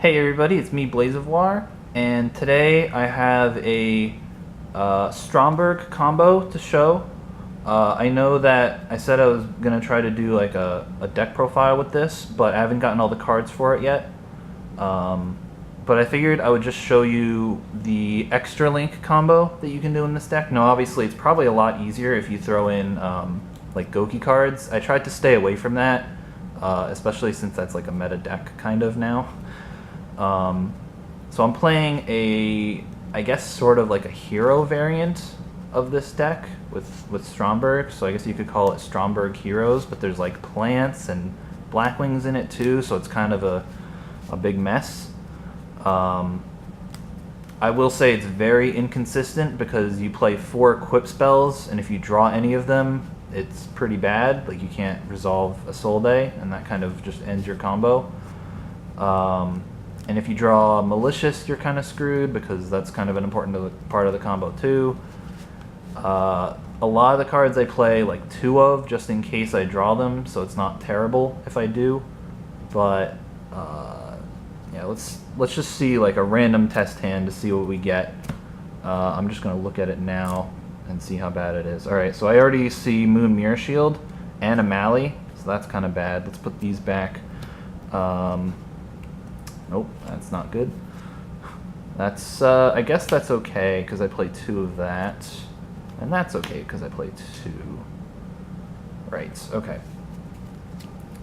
Hey everybody, it's me, blazevoir, and today I have a Stromberg combo to show. I know that I said I was going to try to do like a deck profile with this, but I haven't gotten all the cards for it yet. But I figured I would just show you the extra link combo that you can do in this deck. Now obviously it's probably a lot easier if you throw in like Goki cards. I tried to stay away from that, especially since that's like a meta deck kind of now. So I'm playing I guess sort of like a hero variant of this deck with Stromberg. So I guess you could call it Stromberg Heroes, but there's like plants and blackwings in it too, so it's kind of a big mess. I will say it's very inconsistent because you play 4 equip spells, and if you draw any of them, it's pretty bad. Like you can't resolve a Soul Day, and that kind of just ends your combo. And if you draw Malicious, you're kind of screwed because that's kind of an important part of the combo too. A lot of the cards I play like 2 of just in case I draw them, so it's not terrible if I do. But yeah, let's just see like a random test hand to see what we get. I'm just gonna look at it now and see how bad it is. All right, so I already see Moon Mirror Shield and a Mally, so that's kind of bad. Let's put these back. Nope, that's not good. That's, I guess that's okay, because I play 2 of that. And that's okay, because I play 2. Right, okay.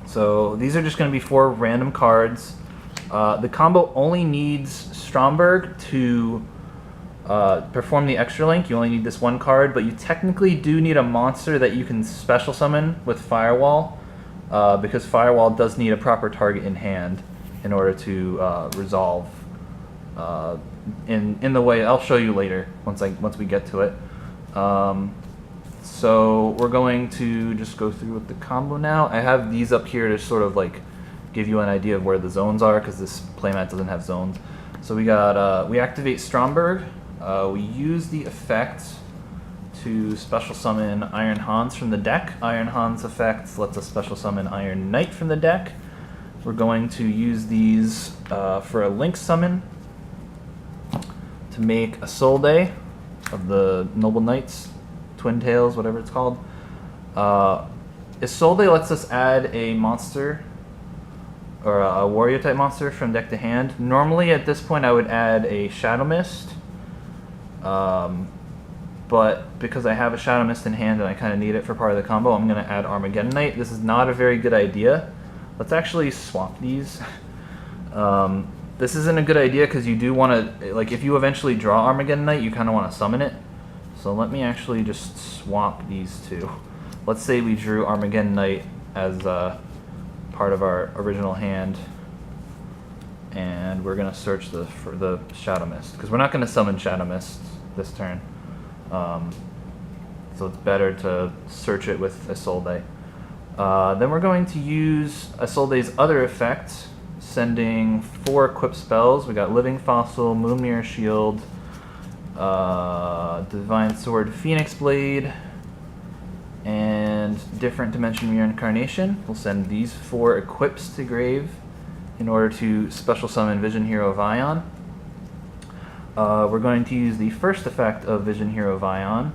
So these are just going to be 4 random cards. The combo only needs Stromberg to perform the extra link. You only need this 1 card, but you technically do need a monster that you can special summon with Firewall, because Firewall does need a proper target in hand in order to resolve in the way I'll show you later once we get to it. So we're going to just go through with the combo now. I have these up here to sort of like give you an idea of where the zones are, because this playmat doesn't have zones. So we got we activate Stromberg. We use the effect to special summon Iron Hans from the deck. Iron Hans effect lets us special summon Iron Knight from the deck. We're going to use these for a link summon to make a Soul Day of the Noble Knights, Twin Tails, whatever it's called. A Soul Day lets us add a monster or a warrior type monster from deck to hand. Normally at this point I would add a Shadow Mist, but because I have a Shadow Mist in hand and I kind of need it for part of the combo, I'm going to add Armageddon Knight. This is not a very good idea. Let's actually swap these. This isn't a good idea because you do want to, like, if you eventually draw Armageddon Knight, you kind of want to summon it. So let me actually just swap these 2. Let's say we drew Armageddon Knight as part of our original hand, and we're going to search for the Shadow Mist because we're not going to summon Shadow Mist this turn. So it's better to search it with a Soul Day. Then we're going to use a Soul Day's other effect, sending 4 equipped spells. We got Living Fossil, Moon Mirror Shield, Divine Sword, Phoenix Blade, and Different Dimension Reincarnation. We'll send these 4 equips to grave in order to special summon Vision Hero Vion. We're going to use the first effect of Vision Hero Vion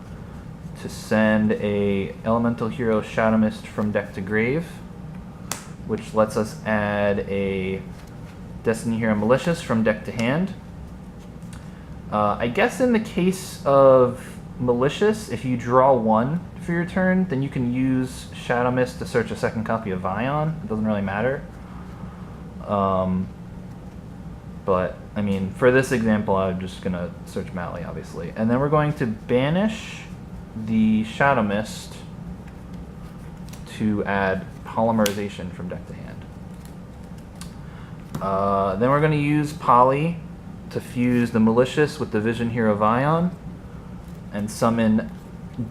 to send a Elemental Hero Shadow Mist from deck to grave, which lets us add a Destiny Hero Malicious from deck to hand. I guess in the case of Malicious, if you draw 1 for your turn, then you can use Shadow Mist to search a second copy of Vion. It doesn't really matter. But, I mean, for this example, I'm just going to search Mally, obviously. And then we're going to banish the Shadow Mist to add Polymerization from deck to hand. Then we're going to use Poly to fuse the Malicious with the Vision Hero Vion and summon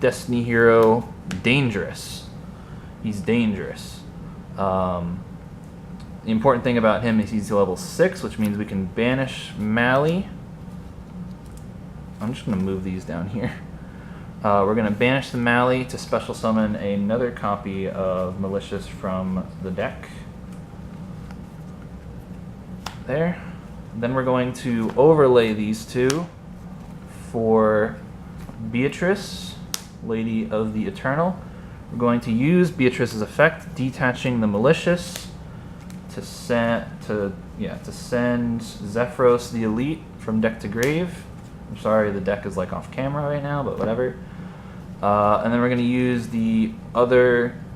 Destiny Hero Dangerous. He's dangerous. The important thing about him is he's level 6, which means we can banish Mally. I'm just going to move these down here. We're going to banish the Mally to special summon another copy of Malicious from the deck. There. Then we're going to overlay these two for Beatrice, Lady of the Eternal. We're going to use Beatrice's effect, detaching the malicious, to send Zephyros the Elite from deck to grave. I'm sorry, the deck is like off camera right now, but whatever. And then we're going to use the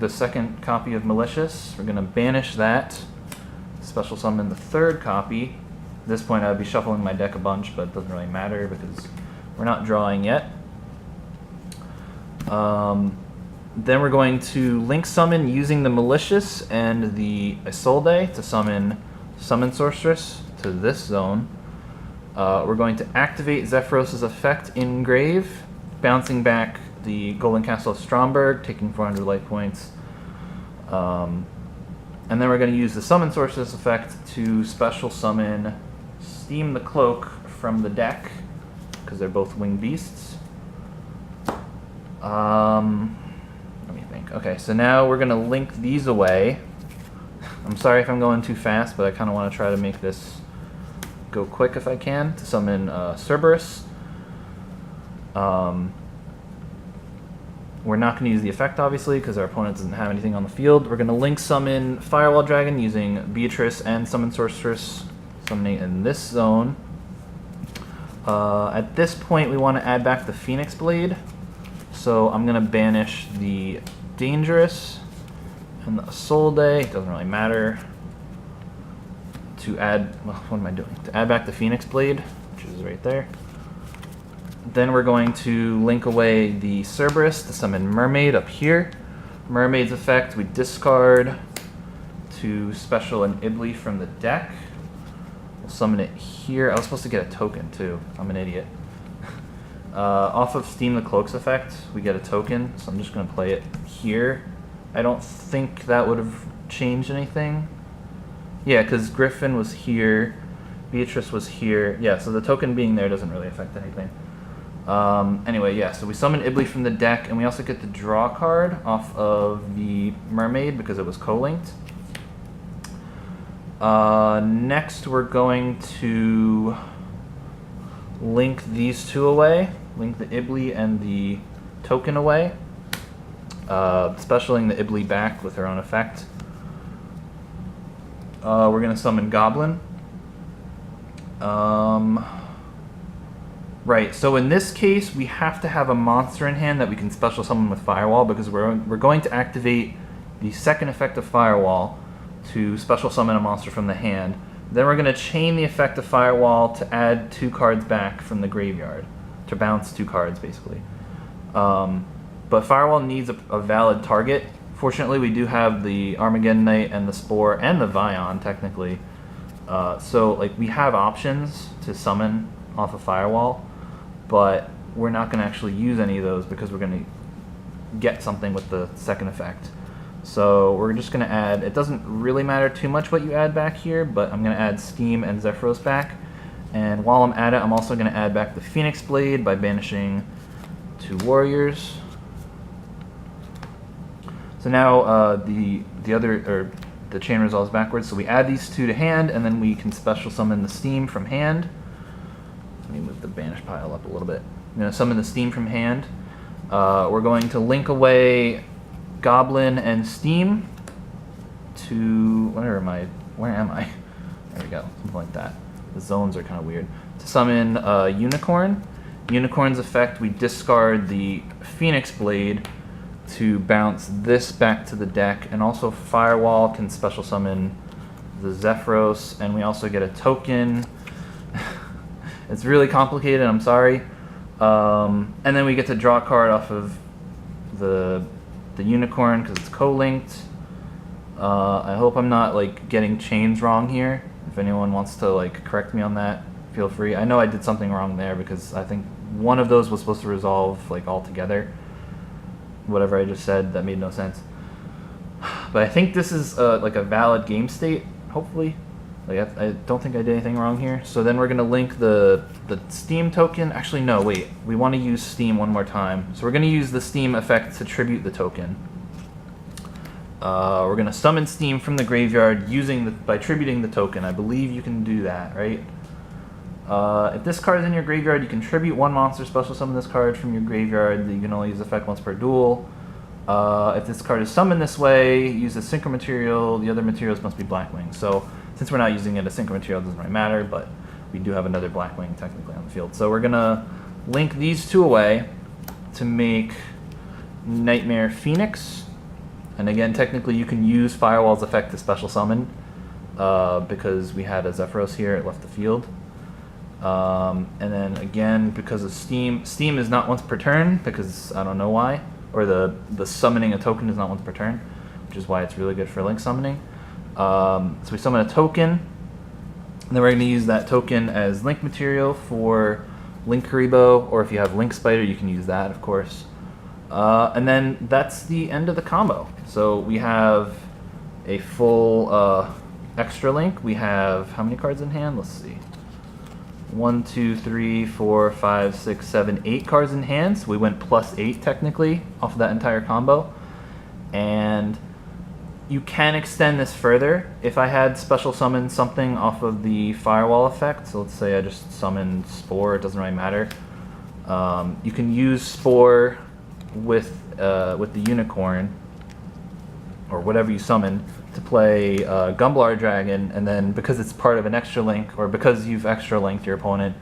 second copy of Malicious. We're going to banish that, special summon the third copy. At this point I would be shuffling my deck a bunch, but it doesn't really matter because we're not drawing yet. Then we're going to link summon using the Malicious and the Isolde to summon Sorceress to this zone. We're going to activate Zephyros' effect in grave, bouncing back the Golden Castle of Stromberg, taking 400 life points. And then we're going to use the Summon Sorceress effect to special summon Steam the Cloak from the deck, because they're both winged beasts. Let me think. Okay, so now we're going to link these away. I'm sorry if I'm going too fast, but I kind of want to try to make this go quick if I can, to summon Cerberus. We're not going to use the effect, obviously, because our opponent doesn't have anything on the field. We're going to link summon Firewall Dragon using Beatrice and Summon Sorceress, summoning in this zone. At this point, we want to add back the Phoenix Blade. So I'm going to banish the Dangerous and the Isolde. It doesn't really matter. To add, well, what am I doing? To add back the Phoenix Blade, which is right there. Then we're going to link away the Cerberus to summon Mermaid up here. Mermaid's effect, we discard to special an Ibli from the deck. We'll summon it here. I was supposed to get a token too. I'm an idiot. Off of Steam the Cloak's effect, we get a token, so I'm just going to play it here. I don't think that would have changed anything. Yeah, because Griffin was here, Beatrice was here. Yeah, so the token being there doesn't really affect anything. Anyway, yeah, so we summon Ibli from the deck, and we also get to draw a card off of the Mermaid because it was co-linked. Next, we're going to link these two away. Link the Ibli and the token away. Specialing the Ibli back with her own effect. We're going to summon Goblin. Right, so in this case, we have to have a monster in hand that we can special summon with Firewall, because we're going to activate the second effect of Firewall to special summon a monster from the hand. Then we're going to chain the effect of Firewall to add 2 cards back from the graveyard, to bounce 2 cards, basically. But Firewall needs a valid target. Fortunately, we do have the Armageddon Knight and the Spore and the Vion, technically. So like we have options to summon off of Firewall, but we're not going to actually use any of those because we're going to get something with the second effect. So we're just going to add, it doesn't really matter too much what you add back here, but I'm going to add Steam and Zephyros back. And while I'm at it, I'm also going to add back the Phoenix Blade by banishing 2 warriors. So now the chain resolves backwards. So we add these 2 to hand, and then we can special summon the Steam from hand. Let me move the banish pile up a little bit. I'm going to summon the Steam from hand. We're going to link away Goblin and Steam to, where am I? There we go, something like that. The zones are kind of weird. To summon Unicorn. Unicorn's effect, we discard the Phoenix Blade to bounce this back to the deck, and also Firewall can special summon the Zephyros, and we also get a token. It's really complicated, I'm sorry. And then we get to draw a card off of the Unicorn because it's co-linked. I hope I'm not like getting chains wrong here. If anyone wants to like correct me on that, feel free. I know I did something wrong there because I think one of those was supposed to resolve like all together. Whatever I just said, that made no sense. But I think this is like a valid game state, hopefully. Like I don't think I did anything wrong here. So then we're going to link the Steam token. Actually, no, wait. We want to use Steam one more time. So we're going to use the Steam effect to tribute the token. We're going to summon Steam from the graveyard by tributing the token. I believe you can do that, right? If this card is in your graveyard, you can tribute one monster, special summon this card from your graveyard. You can only use effect once per duel. If this card is summoned this way, use a synchro material. The other materials must be Blackwing. So since we're not using it, a synchro material doesn't really matter, but we do have another Blackwing technically on the field. So we're gonna link these two away to make Nightmare Phoenix. And again, technically you can use Firewall's effect to special summon because we had a Zephyros here, it left the field. And then again, because of Steam is not once per turn, because I don't know why, or the summoning a token is not once per turn, which is why it's really good for link summoning. So we summon a token, and then we're going to use that token as link material for Link Karibo, or if you have Link Spider, you can use that, of course. And then that's the end of the combo. So we have a full extra link. We have how many cards in hand? Let's see. 1, 2, 3, 4, 5, 6, 7, 8 cards in hand. So we went +8 technically off of that entire combo. And you can extend this further. If I had special summoned something off of the Firewall effect, so let's say I just summoned Spore, it doesn't really matter. You can use Spore with the Unicorn, or whatever you summon, to play Gumblar Dragon, and then because it's part of an extra link, or because you've extra linked your opponent,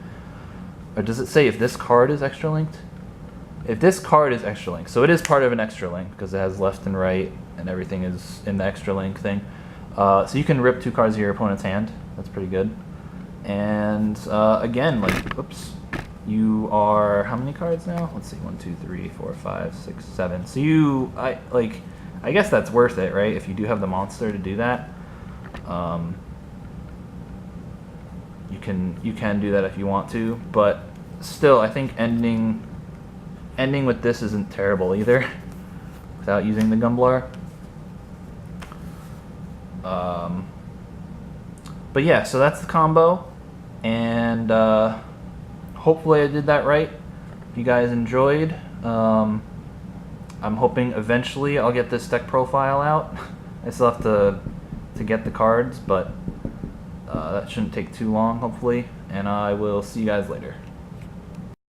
or does it say if this card is extra linked? If this card is extra linked, so it is part of an extra link because it has left and right and everything is in the extra link thing. So you can rip 2 cards of your opponent's hand. That's pretty good. And again, like, oops, you are how many cards now? Let's see, 1, 2, 3, 4, 5, 6, 7. So I guess that's worth it, right? If you do have the monster to do that, you can do that if you want to. But still, I think ending with this isn't terrible either, without using the Gumblar. But yeah, so that's the combo, and hopefully I did that right. If you guys enjoyed. I'm hoping eventually I'll get this deck profile out. I still have to get the cards, but that shouldn't take too long, hopefully. And I will see you guys later.